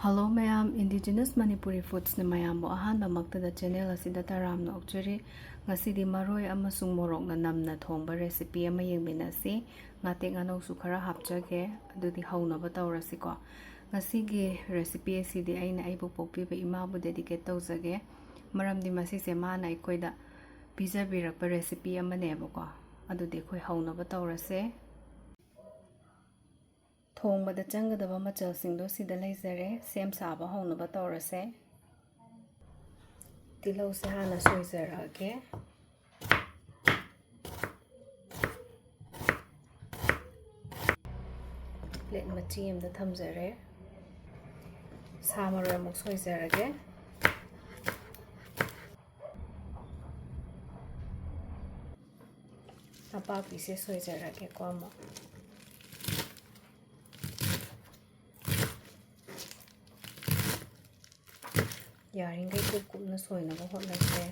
Hello mayam, Indigenous Manipuri foods ni mayam mo ahanba magtada channel asida taramna okchari ngasidi maroi amasung morok na namna thongba recipe ama yengminasi ngate ngano su khara hapjage adudi haunaba tawrasi ko ngasigi recipe asidi aina aibu pokpiba imabu dedicate tawjage maramdi masise mana ikoida pizza birakpa recipe ama nebo ko adudi khoi haunaba tawrase thongba changadaba machal singdo sida leizare sem saba haunaba tawrase tilau se hana soizarage plate machi amda thamjare samaro amuk soizarage napakpi se soizarage ko amuk yaringai kupna soinaba hotnase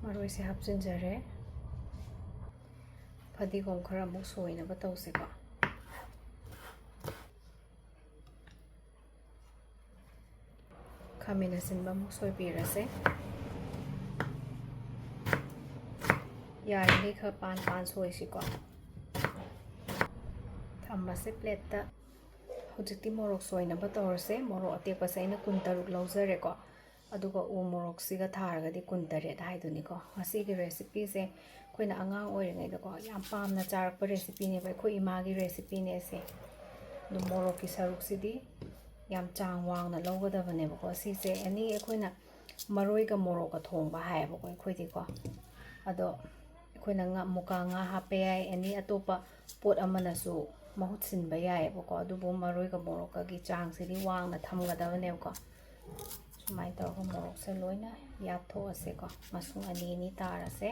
maroi se hapchinjare fadigom khara amuk soinaba tawse ko khamina sinba amuk soipirase yaringai kha pan soisi ko thammase plate ta hojikti morok soinaba tawrase morok atekpase aina 16 laujare ko aduga u morok siga tharagadi 18 haiduni ko asigi recipe se koina angang oiringai da ko yam pamna charakpa recipe ne bai khoi imagi recipe ne se du morok ki saruk sidi yam chang wangna laugadabane ba ko si se ani koina maroi ga morok ga thongba hai ba ko khoi di ko ado koina nga muka nga hape ai ani atopa pot amana su mahut sinba yae ba ko adubu maroi ga morok ga chang sidi wangna thamgadabane ko sumai taw ga morok se loina yaptho ase ko masung ani tarase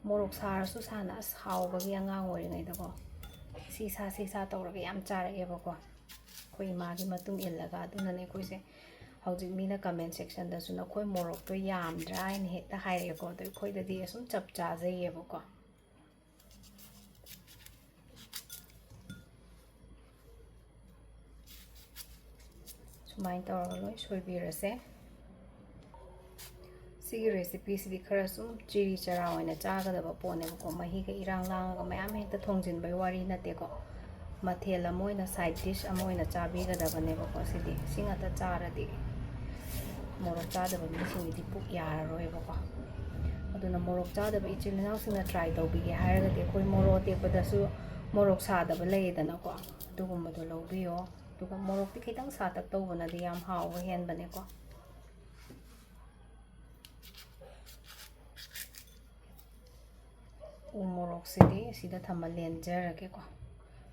morok sarasu sana hauba gi angang oringai da ko sisa tawraga yam charage ba ko khoi magi matung illaga aduna ne khoi se hojik mina comment section da suna khoi morok to yam dry ne hekta haire ko to khoi da di asum chap cha jaiye ba ko sumai tawraga loi soibirase sigi recipe sidi khara sum chiri chara oina chagadaba pone ko mahi ga irang lang ga mayam hekta thongjin bai wari nate ko mathel amoina side dish amoina chabi ga dabane ko sidi singa ta charadi morok chadaba mi singidi puk yararoi ba ko aduna morok chadaba ichilinaw singna try tawbige hairaga de koi morok tekpada su morok sadaba leidana ko dugumba do lawbiyo duga morok ti khitang satak tawbana di yam hawga hen bane ko morok sidi sida thama lenjarage ko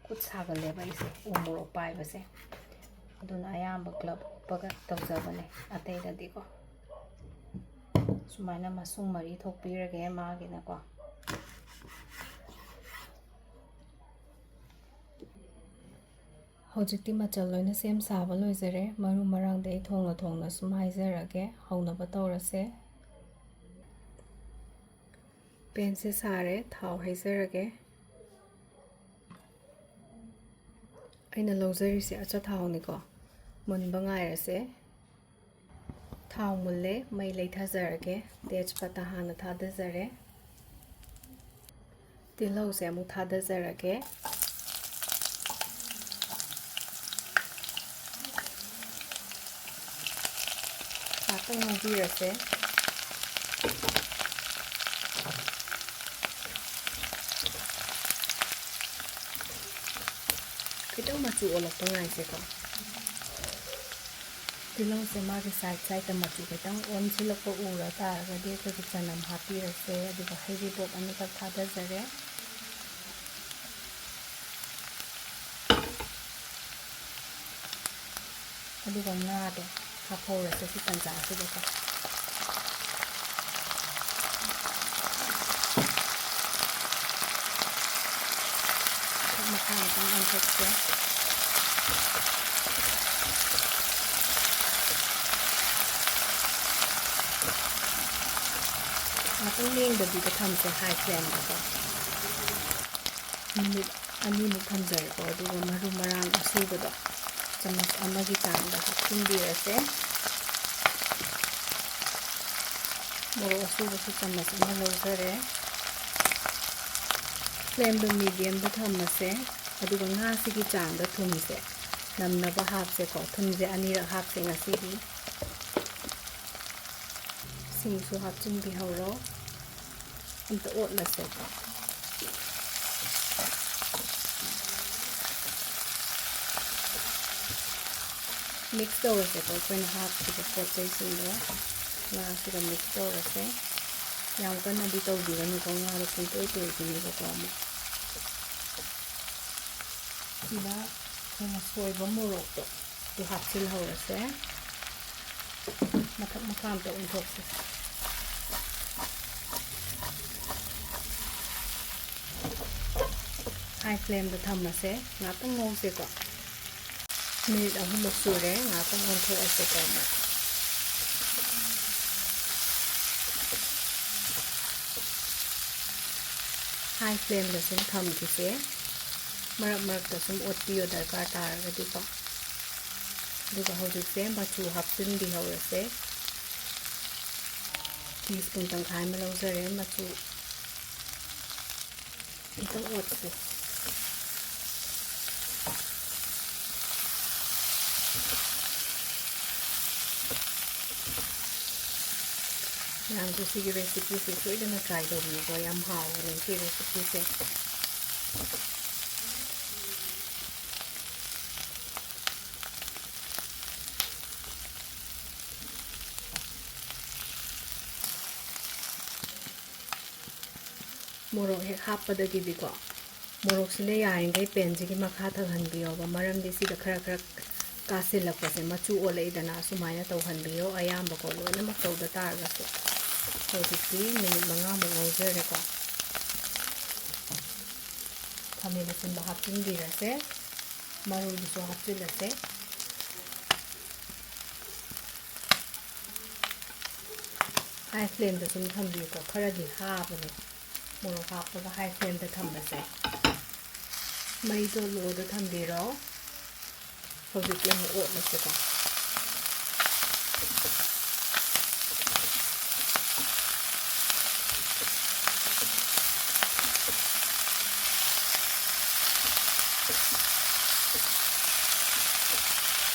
kut sagale ba ise morok pai base aduna ayamba club paga tawjabane atei da di ko sumaina masung mari thokpirage magina ko hojikti machal loina sem saba loizare maru marang dei thongna sumhaizarage haunaba tawrase pen se sare thau haizarage aina laujari se acha thau ni ko munba ngairase thau mulle mai leithazarage tejpata hana thadazare tilau se amu thadazarage atang ngabirase kitang machu olok pangai se ko tilau se magi side ta machu kitang on silak ko ura ta ga de ko chanam happy rase aduga heavy bot ani ka thada jare aduga na de hapo rase si tanja se de ko makan tang antok se matang leng da di ka tham se high flame ko minute ꯑꯅꯤꯃꯨꯛ ꯊꯝꯖꯔꯦꯀꯣ ꯑꯗꯨꯒ ꯃꯔꯨ ꯃꯔꯥꯡ ꯑꯁꯨꯕꯗꯣ ꯆꯃꯆ ꯑꯃꯒꯤ ꯆꯥꯡꯗ ꯍꯥꯞꯆꯤꯟꯕꯤꯔꯁꯦ ꯃꯣꯔꯣꯛ ꯑꯁꯨꯕꯁꯨ ꯆꯃꯆ ꯑꯃ ꯂꯧꯖꯔꯦ ꯐ꯭ꯂꯦꯝꯗꯣ ꯃꯤꯗꯤꯌꯝꯗ ꯊꯝꯃꯁꯦ ꯑꯗꯨꯒ ꯉꯥꯁꯤꯒꯤ ꯆꯥꯡꯗ ꯊꯨꯝꯁꯦ ꯅꯝꯅꯕ ꯍꯥꯞꯁꯦꯀꯣ ꯊꯨꯝꯁꯦ ꯑꯅꯤꯔꯛ ꯍꯥꯞꯁꯦ ꯉꯁꯤꯗꯤ ꯁꯤꯡꯁꯨ ꯍꯥꯞꯆꯤꯟꯕꯤꯍꯧꯔꯣ ꯑꯝꯇ ꯑꯣꯠꯂꯁꯦꯀꯣ ꯃꯤꯛꯁ ꯇꯧꯔꯁꯦꯀꯣ ꯑꯩꯈꯣꯏꯅ ꯍꯥꯞꯈꯤꯕ ꯄꯣꯠ ꯆꯩꯁꯤꯡꯗꯣ ꯉꯥꯁꯤꯒ ꯃꯤꯛꯁ ꯇꯧꯔꯁꯦ ꯌꯥꯝ ꯀꯟꯅꯗꯤ ꯇꯧꯕꯤꯔꯅꯨꯀꯣ ꯉꯥꯗꯣ ꯄꯨꯡꯇꯣꯏ ꯇꯣꯏꯈꯤꯅꯦꯕꯀꯣ ꯑꯃꯨꯛ ꯁꯤꯗ ꯑꯩꯈꯣꯏꯅ ꯁꯣꯏꯕ ꯃꯣꯔꯣꯛꯇꯣ ꯑꯗꯨ ꯍꯥꯞꯆꯤꯜꯍꯧꯔꯁꯦ ꯃꯊꯛ ꯃꯈꯥ ꯑꯝꯇ ꯑꯣꯟꯊꯣꯛꯁꯦ ꯍꯥꯏ ꯐ꯭ꯂꯦꯝꯗ ꯊꯝꯃꯁꯦ ꯉꯥꯛꯇꯪ ꯉꯧꯁꯦꯀꯣ ꯃꯤꯅꯤꯠ 3ꯃꯨꯛ ꯁꯨꯔꯦ ꯉꯥꯛꯇꯪ ꯑꯣꯟꯊꯣꯛꯑꯁꯦꯀꯣ ꯑꯃꯨꯛ ꯍꯥꯏ ꯐ꯭ꯂꯦꯝꯗ ꯁꯨꯝ ꯊꯝꯈꯤꯁꯦ ꯃꯔꯛ ꯃꯔꯛꯇ ꯁꯨꯝ ꯑꯣꯠꯄꯤꯌꯣ ꯗꯔꯀꯥꯔ ꯇꯥꯔꯒꯗꯤꯀꯣ ꯑꯗꯨꯒ ꯍꯧꯖꯤꯛꯁꯦ ꯃꯆꯨ ꯍꯥꯞꯆꯤꯟꯕꯤꯍꯧꯔꯁꯦ ꯇꯤꯁꯄꯨꯟ ꯇꯪꯈꯥꯏ ꯑꯃ ꯂꯧꯖꯔꯦ ꯃꯆꯨ ꯑꯝꯇꯪ ꯑꯣꯠꯁꯦ ꯃꯌꯥꯝꯁꯨ ꯁꯤꯒꯤ ꯔꯦꯁꯤꯄꯤꯁꯦ ꯁꯣꯏꯗꯅ ꯇ꯭ꯔꯥꯏ ꯇꯧꯕꯤꯌꯨꯀꯣ ꯌꯥꯝ ꯍꯥꯎꯕꯅꯦ ꯁꯤ ꯔꯦꯁꯤꯄꯤꯁꯦ ꯃꯣꯔꯣꯛ ꯍꯦꯛ ꯍꯥꯞꯄꯗꯒꯤꯗꯤꯀꯣ ꯃꯣꯔꯣꯛꯁꯤꯅ ꯌꯥꯔꯤꯈꯩ ꯄꯦꯟꯁꯤꯒꯤ ꯃꯈꯥ ꯊꯪꯍꯟꯕꯤꯌꯣꯕ ꯃꯔꯝꯗꯤ ꯁꯤꯗ ꯈꯔ ꯀꯥꯁꯤꯜꯂꯛꯄꯁꯦ ꯃꯆꯨ ꯑꯣꯜꯂꯛꯏꯗꯅ ꯑꯁꯨꯃꯥꯏꯅ ꯇꯧꯍꯟꯕꯤꯌꯣ ꯑꯌꯥꯝꯕꯀꯣ ꯂꯣꯏꯅꯃꯛ ꯇꯧꯗ ꯇꯥꯔꯒꯁꯨ ꯍꯧꯖꯤꯛꯇꯤ ꯃꯤꯅꯤꯠ 5ꯃꯨꯛ ꯉꯧꯖꯔꯦꯀꯣ ꯈꯥꯃꯦꯟ ꯑꯁꯤꯟꯕ ꯍꯥꯞꯆꯤꯟꯕꯤꯔꯁꯦ ꯃꯔꯣꯏꯗꯨꯁꯨ ꯍꯥꯞꯆꯤꯜꯂꯁꯦ ꯍꯥꯏ ꯐ꯭ꯂꯦꯝꯗ ꯁꯨꯝ ꯊꯝꯕꯤꯌꯨꯀꯣ ꯈꯔꯗꯤ ꯍꯥꯕꯅꯦ ꯃꯣꯔꯣꯛ ꯍꯥꯞꯄꯒ ꯍꯥꯏ ꯐ꯭ꯂꯦꯝꯗ ꯊꯝꯕꯁꯦ ꯃꯩꯗꯣ ꯂꯣꯗ ꯊꯝꯕꯤꯔꯣ ꯍꯧꯖꯤꯛꯇꯤ ꯑꯃꯨꯛ ꯑꯣꯠꯂꯁꯦꯀꯣ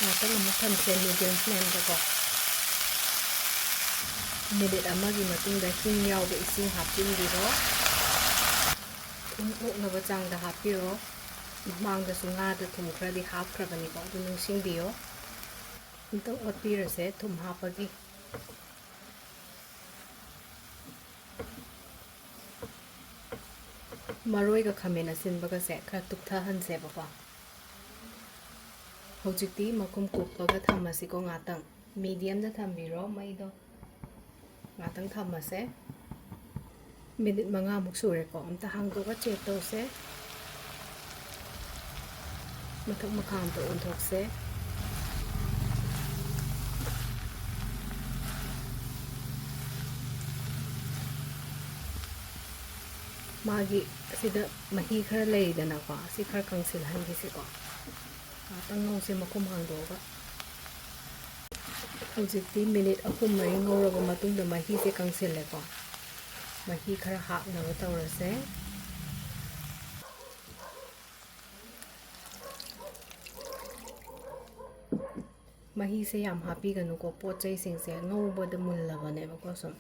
ꯉꯥꯛꯇꯪ ꯑꯃꯨꯛ ꯊꯝꯁꯦ ꯃꯤꯗꯤꯌꯝ ꯐ꯭ꯂꯦꯝꯗꯀꯣ ꯃꯤꯅꯤꯠ 1ꯒꯤ ꯃꯇꯨꯡꯗ ꯍꯤꯡ ꯌꯥꯎꯕ ꯏꯁꯤꯡ ꯍꯥꯞꯆꯤꯟꯕꯤꯔꯣ ꯊꯨꯝ ꯑꯣꯛꯅꯕ ꯆꯥꯡꯗ ꯍꯥꯞꯄꯤꯔꯣ ꯃꯃꯥꯡꯗꯁꯨ ꯉꯥꯗ ꯊꯨꯝ ꯈꯔꯗꯤ ꯍꯥꯞꯈ꯭ꯔꯕꯅꯤꯀꯣ ꯑꯗꯨ ꯅꯤꯡꯁꯤꯡꯕꯤꯌꯣ ꯑꯝꯇꯪ ꯑꯣꯠꯄꯤꯔꯁꯦ ꯊꯨꯝ ꯍꯥꯞꯄꯒꯤ ꯃꯔꯣꯏꯒ ꯈꯥꯃꯦꯟ ꯑꯁꯤꯟꯕꯒꯁꯦ ꯈꯔ ꯇꯨꯞꯊꯍꯟꯁꯦꯕꯀꯣ ꯍꯧꯖꯤꯛꯇꯤ ꯃꯈꯨꯝ ꯀꯨꯞꯄꯒ ꯊꯝꯃꯁꯤꯀꯣ ꯉꯥꯛꯇꯪ ꯃꯤꯗꯤꯌꯝꯗ ꯊꯝꯕꯤꯔꯣ ꯃꯩꯗꯣ ꯉꯥꯛꯇꯪ ꯊꯝꯃꯁꯦ ꯃꯤꯅꯤꯠ 5ꯃꯨꯛ ꯁꯨꯔꯦꯀꯣ ꯑꯝꯇ ꯍꯥꯡꯗꯣꯛꯑꯒ ꯆꯦꯛ ꯇꯧꯁꯦ ꯃꯊꯛ ꯃꯈꯥ ꯑꯝꯇ ꯑꯣꯟꯊꯣꯛꯁꯦ ꯃꯥꯒꯤ ꯑꯁꯤꯗ ꯃꯍꯤ ꯈꯔ ꯂꯩꯗꯅꯀꯣ ꯑꯁꯤ ꯈꯔ ꯀꯪꯁꯤꯜꯍꯟꯈꯤꯁꯤꯀꯣ ꯉꯥꯛꯇꯪ ꯉꯧꯁꯦ ꯃꯈꯨꯝ ꯍꯥꯡꯗꯣꯛꯑꯒ ꯍꯧꯖꯤꯛꯇꯤ ꯃꯤꯅꯤꯠ 3-4 ꯉꯧꯔꯕ ꯃꯇꯨꯡꯗ ꯃꯍꯤꯁꯦ ꯀꯪꯁꯤꯜꯂꯦꯀꯣ ꯃꯍꯤ ꯈꯔ ꯍꯥꯞꯅꯕ ꯇꯧꯔꯁꯦ ꯃꯍꯤꯁꯦ ꯌꯥꯝ ꯍꯥꯞꯄꯤꯒꯅꯨꯀꯣ ꯄꯣꯠ ꯆꯩꯁꯤꯡꯁꯦ ꯉꯧꯕꯗ ꯃꯨꯜꯂꯕꯅꯦꯕꯀꯣ ꯁꯨꯝ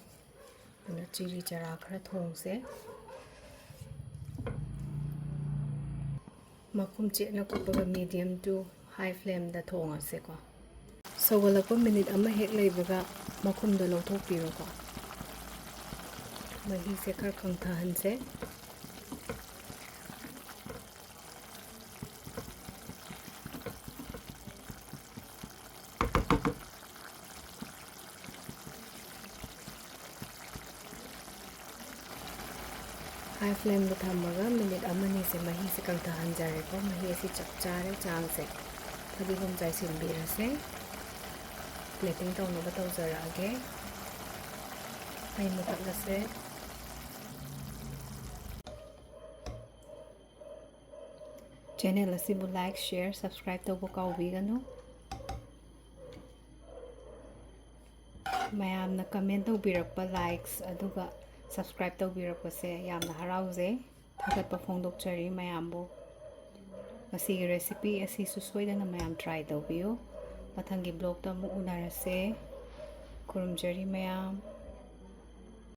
ꯑꯗꯨꯅ ꯆꯤꯔꯤ ꯆꯔꯥ ꯈꯔ ꯊꯣꯡꯁꯦ ꯃꯈꯨꯝ ꯆꯦꯠꯅ ꯀꯨꯞꯄꯒ ꯃꯤꯗꯤꯌꯝ ꯇꯨ ꯍꯥꯏ ꯐ꯭ꯂꯦꯝꯗ ꯊꯣꯡꯉꯁꯦꯀꯣ ꯁꯧꯒꯠꯂꯛꯄ ꯃꯤꯅꯤꯠ 1 ꯍꯦꯛ ꯂꯩꯕꯒ ꯃꯈꯨꯝꯗꯣ ꯂꯧꯊꯣꯛꯄꯤꯔꯣꯀꯣ ꯃꯍꯤꯁꯦ ꯈꯔ ꯀꯪꯊꯍꯟꯁꯦ ꯍꯥꯏ ꯐ꯭ꯂꯦꯝꯗ ꯊꯝꯃꯒ ꯃꯤꯅꯤꯠ 1-2ꯁꯦ ꯃꯍꯤꯁꯦ ꯀꯪꯊꯍꯟꯖꯔꯦꯀꯣ ꯃꯍꯤ ꯑꯁꯤ ꯆꯞ ꯆꯥꯔꯦ ꯆꯥꯡꯁꯦ ꯐꯗꯤꯒꯣꯝ ꯆꯥꯏꯁꯤꯟꯕꯤꯔꯁꯦ ꯄ꯭ꯂꯦꯇꯤꯡ ꯇꯧꯅꯕ ꯇꯧꯖꯔꯛꯑꯒꯦ ꯃꯩ ꯆꯦꯅꯦꯜ ꯑꯁꯤꯕꯨ ꯂꯥꯏꯛ ꯁꯤꯌꯔ ꯁꯕꯁꯀ꯭ꯔꯥꯏꯕ ꯇꯧꯕ ꯀꯥꯎꯕꯤꯒꯅꯨ ꯃꯌꯥꯝꯅ ꯀꯃꯦꯟ ꯇꯧꯕꯤꯔꯛꯄ ꯂꯥꯏꯛꯁ ꯑꯗꯨꯒ ꯁꯕꯁꯀ꯭ꯔꯥꯏꯕ ꯇꯧꯕꯤꯔꯛꯄꯁꯦ ꯌꯥꯝꯅ ꯍꯔꯥꯎꯖꯩ ꯊꯥꯒꯠꯄ ꯐꯣꯡꯗꯣꯛꯆꯔꯤ ꯃꯌꯥꯝꯕꯨ ꯉꯁꯤꯒꯤ ꯔꯦꯁꯤꯄꯤ ꯑꯁꯤꯁꯨ ꯁꯣꯏꯗꯅ ꯃꯌꯥꯝ ꯇ꯭ꯔꯥꯏ ꯇꯧꯕꯤꯌꯨ ꯃꯊꯪꯒꯤ ꯕ꯭ꯂꯣꯛꯇ ꯑꯃꯨꯛ ꯎꯅꯔꯁꯦ ꯈꯨꯔꯨꯝꯖꯔꯤ ꯃꯌꯥꯝ